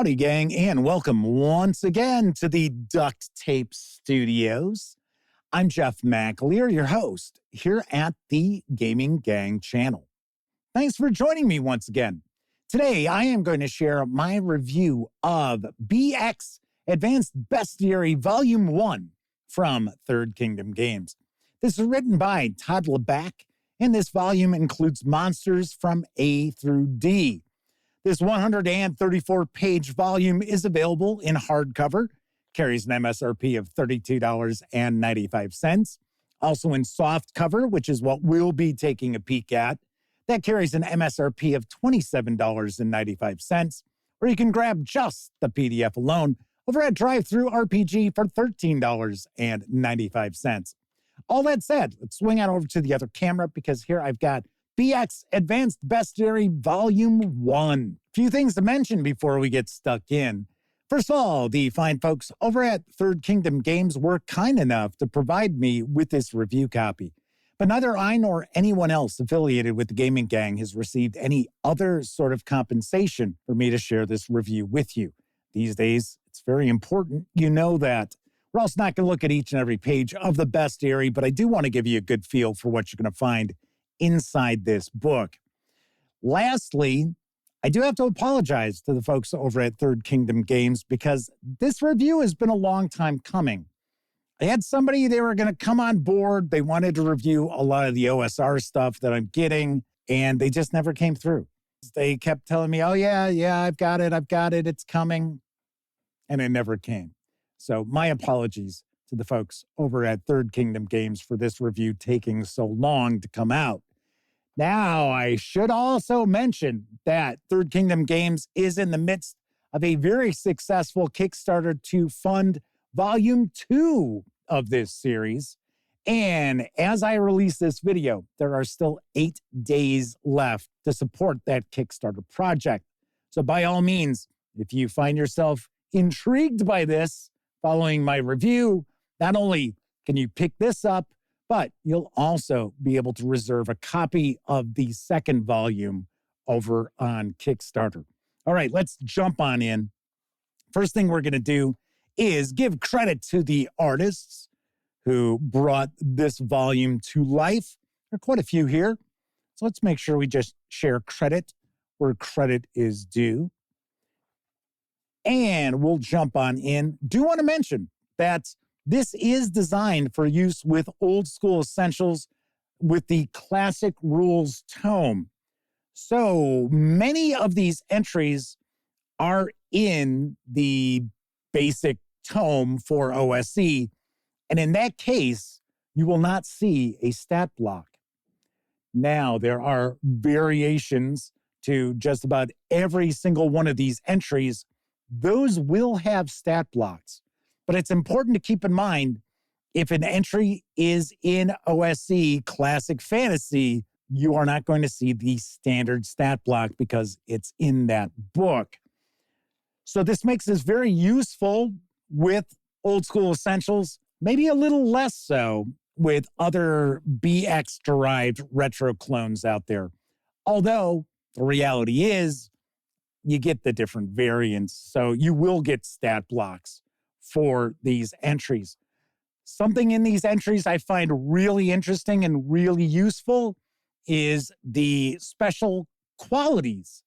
Howdy, gang, and welcome once again to the Duct Tape Studios. I'm Jeff McAleer, your host, here at the Gaming Gang channel. Thanks for joining me once again. Today, I am going to share my review of BX Advanced Bestiary Volume 1 from Third Kingdom Games. This is written by Todd LeBack, and this volume includes monsters from A through D. This 134-page volume is available in hardcover, carries an MSRP of $32.95. Also in softcover, which is what we'll be taking a peek at, that carries an MSRP of $27.95. Or you can grab just the PDF alone over at DriveThruRPG for $13.95. All that said, let's swing on over to the other camera because here I've got BX Advanced Bestiary Volume 1. A few things to mention before we get stuck in. First of all, the fine folks over at Third Kingdom Games were kind enough to provide me with this review copy. But neither I nor anyone else affiliated with the Gaming Gang has received any other sort of compensation for me to share this review with you. These days, it's very important you know that. We're also not going to look at each and every page of the bestiary, but I do want to give you a good feel for what you're going to find inside this book. Lastly, I do have to apologize to the folks over at Third Kingdom Games because this review has been a long time coming. I had somebody, they were going to come on board. They wanted to review a lot of the OSR stuff that I'm getting, and they just never came through. They kept telling me, oh, yeah, I've got it, it's coming. And it never came. So my apologies to the folks over at Third Kingdom Games for this review taking so long to come out. Now, I should also mention that Third Kingdom Games is in the midst of a very successful Kickstarter to fund Volume 2 of this series. And as I release this video, there are still 8 days left to support that Kickstarter project. So by all means, if you find yourself intrigued by this following my review, not only can you pick this up, but you'll also be able to reserve a copy of the second volume over on Kickstarter. All right, let's jump on in. First thing we're going to do is give credit to the artists who brought this volume to life. There are quite a few here. So let's make sure we just share credit where credit is due. And we'll jump on in. Do want to mention that this is designed for use with old school essentials with the Classic Rules tome. So many of these entries are in the basic tome for OSE. And in that case, you will not see a stat block. Now, there are variations to just about every single one of these entries. Those will have stat blocks. But it's important to keep in mind, if an entry is in OSE Classic Fantasy, you are not going to see the standard stat block because it's in that book. So this makes this very useful with old school essentials, maybe a little less so with other BX-derived retro clones out there. Although the reality is, you get the different variants, so you will get stat blocks for these entries. Something in these entries I find really interesting and really useful is the special qualities.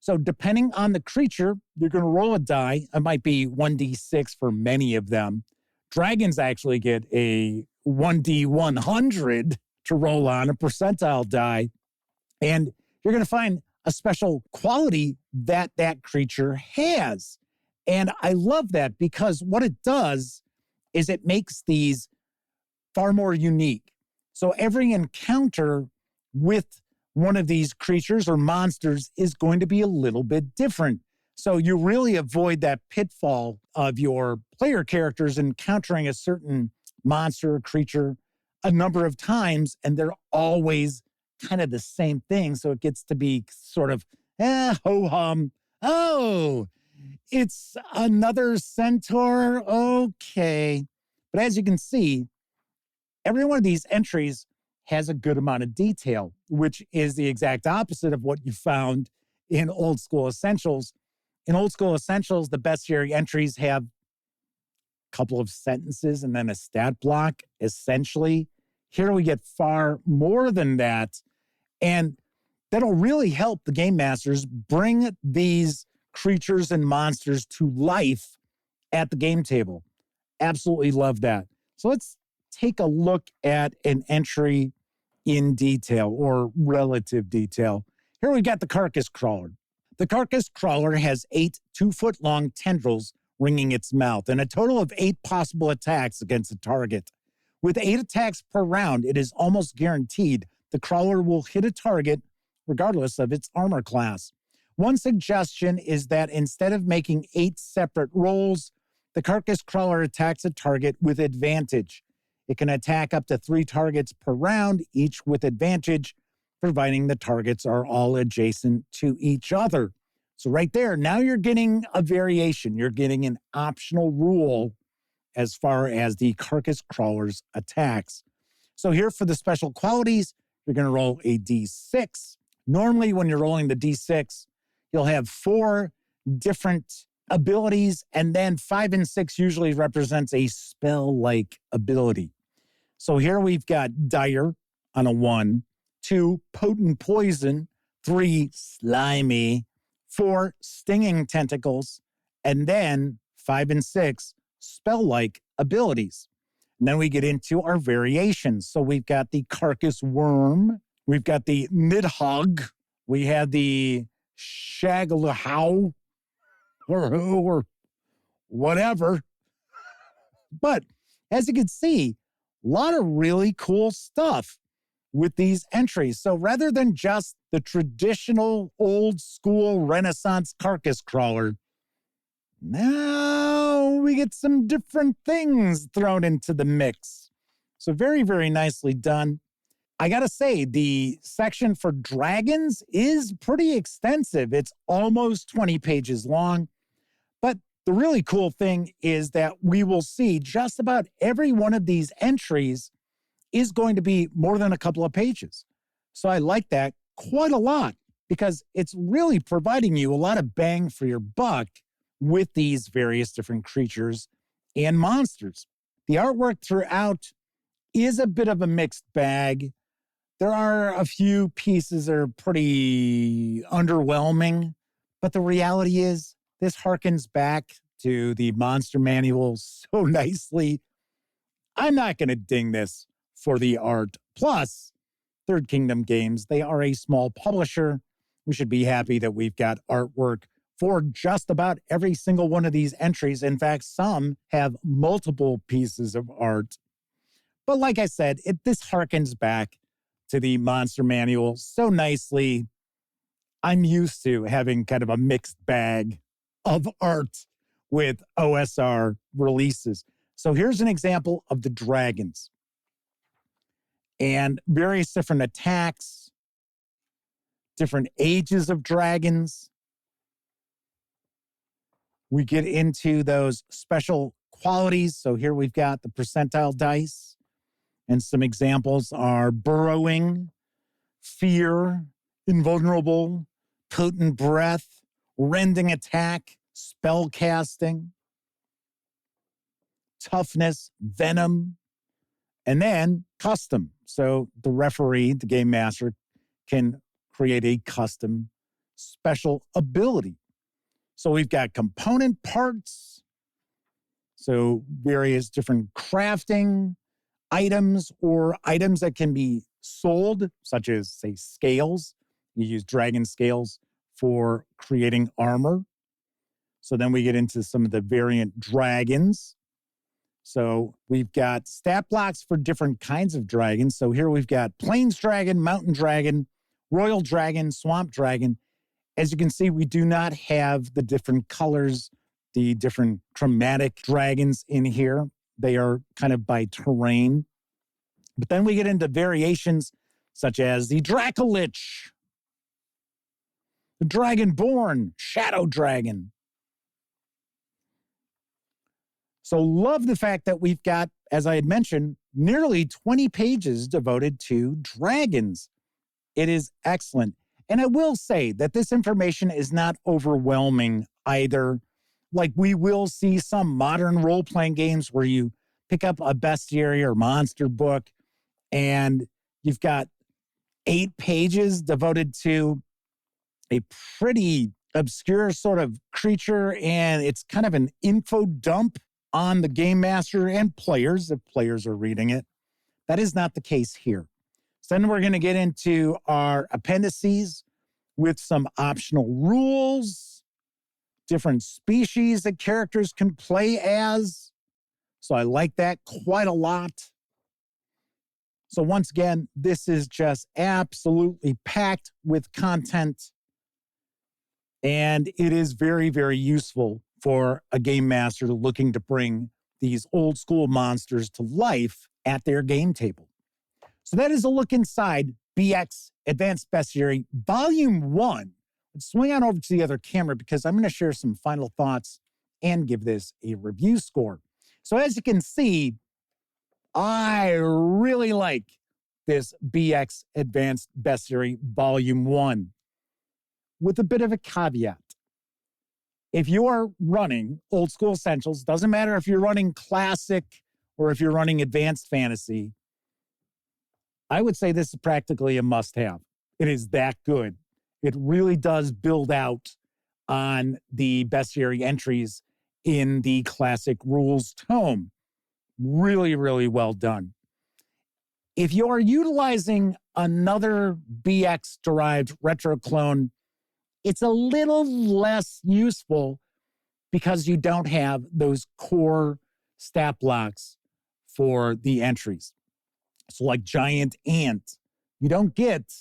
So depending on the creature, you're going to roll a die. It might be 1d6 for many of them. Dragons actually get a 1d100 to roll on, a percentile die. And you're going to find a special quality that that creature has. And I love that because what it does is it makes these far more unique. So every encounter with one of these creatures or monsters is going to be a little bit different. So you really avoid that pitfall of your player characters encountering a certain monster or creature a number of times, and they're always kind of the same thing. So it gets to be sort of, ho-hum. Oh, it's another centaur. Okay. But as you can see, every one of these entries has a good amount of detail, which is the exact opposite of what you found in old school essentials. In Old School Essentials, the bestiary entries have a couple of sentences and then a stat block, essentially. Here we get far more than that. And that'll really help the game masters bring these creatures and monsters to life at the game table. Absolutely love that. So let's take a look at an entry in detail or relative detail. Here we got the carcass crawler. The carcass crawler has 8 2-foot-long tendrils ringing its mouth and a total of 8 possible attacks against a target. With 8 attacks per round, it is almost guaranteed the crawler will hit a target regardless of its armor class. One suggestion is that instead of making 8 separate rolls, the carcass crawler attacks a target with advantage. It can attack up to 3 targets per round, each with advantage, providing the targets are all adjacent to each other. So right there, now you're getting a variation. You're getting an optional rule as far as the carcass crawler's attacks. So here for the special qualities, you're going to roll a d6. Normally, when you're rolling the d6, you'll have 4 different abilities, and then 5 and 6 usually represents a spell-like ability. So here we've got Dire on a 1, 2, Potent Poison, 3, Slimy, 4, Stinging Tentacles, and then 5 and 6, spell-like abilities. And then we get into our variations. So we've got the Carcass Worm, we've got the Nidhogg, we have the Shagalahow, or whatever. But as you can see, a lot of really cool stuff with these entries. So rather than just the traditional old school Renaissance carcass crawler, now we get some different things thrown into the mix. So very, very nicely done. I gotta say, the section for dragons is pretty extensive. It's almost 20 pages long. But the really cool thing is that we will see just about every one of these entries is going to be more than a couple of pages. So I like that quite a lot because it's really providing you a lot of bang for your buck with these various different creatures and monsters. The artwork throughout is a bit of a mixed bag. There are a few pieces that are pretty underwhelming, but the reality is this harkens back to the Monster Manual so nicely. I'm not going to ding this for the art. Plus, Third Kingdom Games, they are a small publisher. We should be happy that we've got artwork for just about every single one of these entries. In fact, some have multiple pieces of art. But like I said, this harkens back to the Monster Manual so nicely. I'm used to having kind of a mixed bag of art with OSR releases. So here's an example of the dragons and various different attacks, different ages of dragons. We get into those special qualities. So here we've got the percentile dice, and some examples are burrowing, fear, invulnerable, potent breath, rending attack, spell casting, toughness, venom, and then custom. So the referee, the game master, can create a custom special ability. So we've got component parts, so various different crafting items or items that can be sold, such as, say, scales. You use dragon scales for creating armor. So then we get into some of the variant dragons. So we've got stat blocks for different kinds of dragons. So here we've got plains dragon, mountain dragon, royal dragon, swamp dragon. As you can see, we do not have the different colors, the different chromatic dragons in here. They are kind of by terrain. But then we get into variations such as the Dracolich, the Dragonborn, Shadow Dragon. So love the fact that we've got, as I had mentioned, nearly 20 pages devoted to dragons. It is excellent. And I will say that this information is not overwhelming either. Like, we will see some modern role-playing games where you pick up a bestiary or monster book and you've got 8 pages devoted to a pretty obscure sort of creature, and it's kind of an info dump on the game master and players, if players are reading it. That is not the case here. So then we're going to get into our appendices with some optional rules, different species that characters can play as. So I like that quite a lot. So once again, this is just absolutely packed with content. And it is very, very useful for a game master looking to bring these old school monsters to life at their game table. So that is a look inside BX Advanced Bestiary Volume 1. Let's swing on over to the other camera because I'm going to share some final thoughts and give this a review score. So as you can see, I really like this BX Advanced Bestiary Volume 1 with a bit of a caveat. If you are running Old School Essentials, doesn't matter if you're running Classic or if you're running Advanced Fantasy, I would say this is practically a must-have. It is that good. It really does build out on the bestiary entries in the Classic Rules tome. Really, really well done. If you are utilizing another BX-derived retro clone, it's a little less useful because you don't have those core stat blocks for the entries. So like Giant Ant, you don't get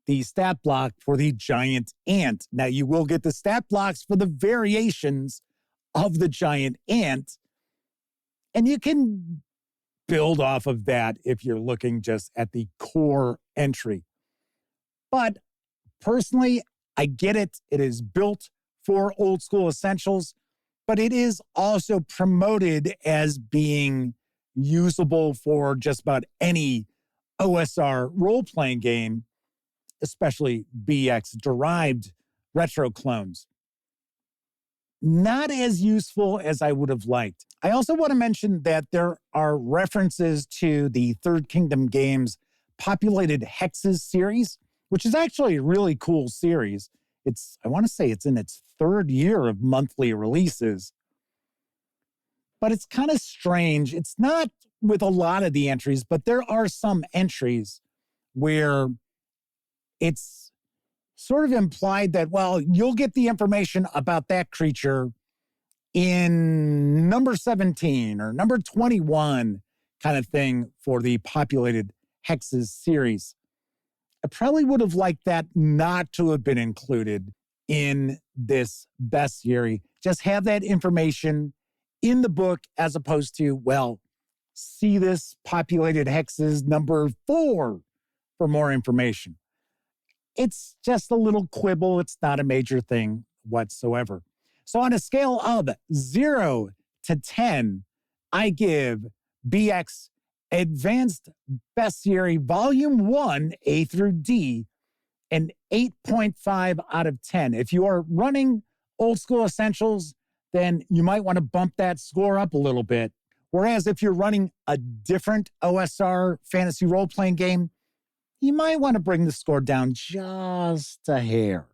the stat block for the Giant Ant. Now you will get the stat blocks for the variations of the Giant Ant, and you can build off of that if you're looking just at the core entry. But personally, I get it. It is built for Old School Essentials, but it is also promoted as being usable for just about any OSR role-playing game, especially BX-derived retro clones. Not as useful as I would have liked. I also want to mention that there are references to the Third Kingdom Games Populated Hexes series, which is actually a really cool series. I want to say it's in its 3rd year of monthly releases. But it's kind of strange. It's not with a lot of the entries, but there are some entries where it's sort of implied that, well, you'll get the information about that creature in number 17 or number 21 kind of thing for the Populated Hexes series. I probably would have liked that not to have been included in this bestiary. Just have that information in the book as opposed to, well, see this Populated Hexes number 4 for more information. It's just a little quibble. It's not a major thing whatsoever. So on a scale of 0 to 10, I give BX Advanced Bestiary Volume 1, A through D, an 8.5 out of 10. If you are running Old School Essentials, then you might want to bump that score up a little bit. Whereas if you're running a different OSR fantasy role-playing game, you might want to bring the score down just a hair.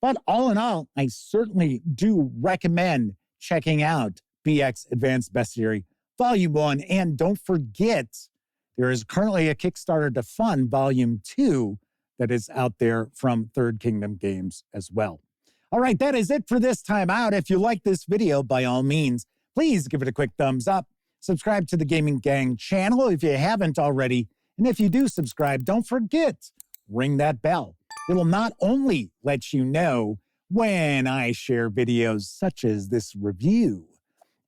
But all in all, I certainly do recommend checking out BX Advanced Bestiary Volume 1. And don't forget, there is currently a Kickstarter to fund Volume 2 that is out there from Third Kingdom Games as well. All right, that is it for this time out. If you like this video, by all means, please give it a quick thumbs up. Subscribe to the Gaming Gang channel if you haven't already. And if you do subscribe, don't forget, ring that bell. It'll not only let you know when I share videos such as this review,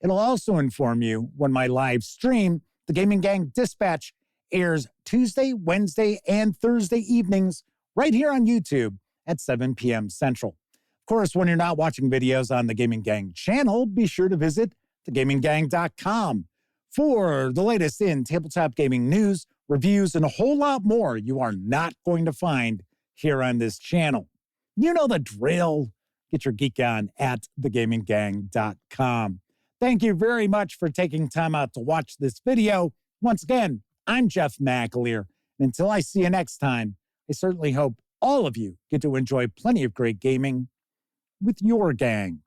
it'll also inform you when my live stream, the Gaming Gang Dispatch, airs Tuesday, Wednesday, and Thursday evenings right here on YouTube at 7 p.m. Central. Of course, when you're not watching videos on the Gaming Gang channel, be sure to visit thegaminggang.com for the latest in tabletop gaming news, reviews, and a whole lot more you are not going to find here on this channel. You know the drill. Get your geek on at thegaminggang.com. Thank you very much for taking time out to watch this video. Once again, I'm Jeff McAleer. And until I see you next time, I certainly hope all of you get to enjoy plenty of great gaming with your gang.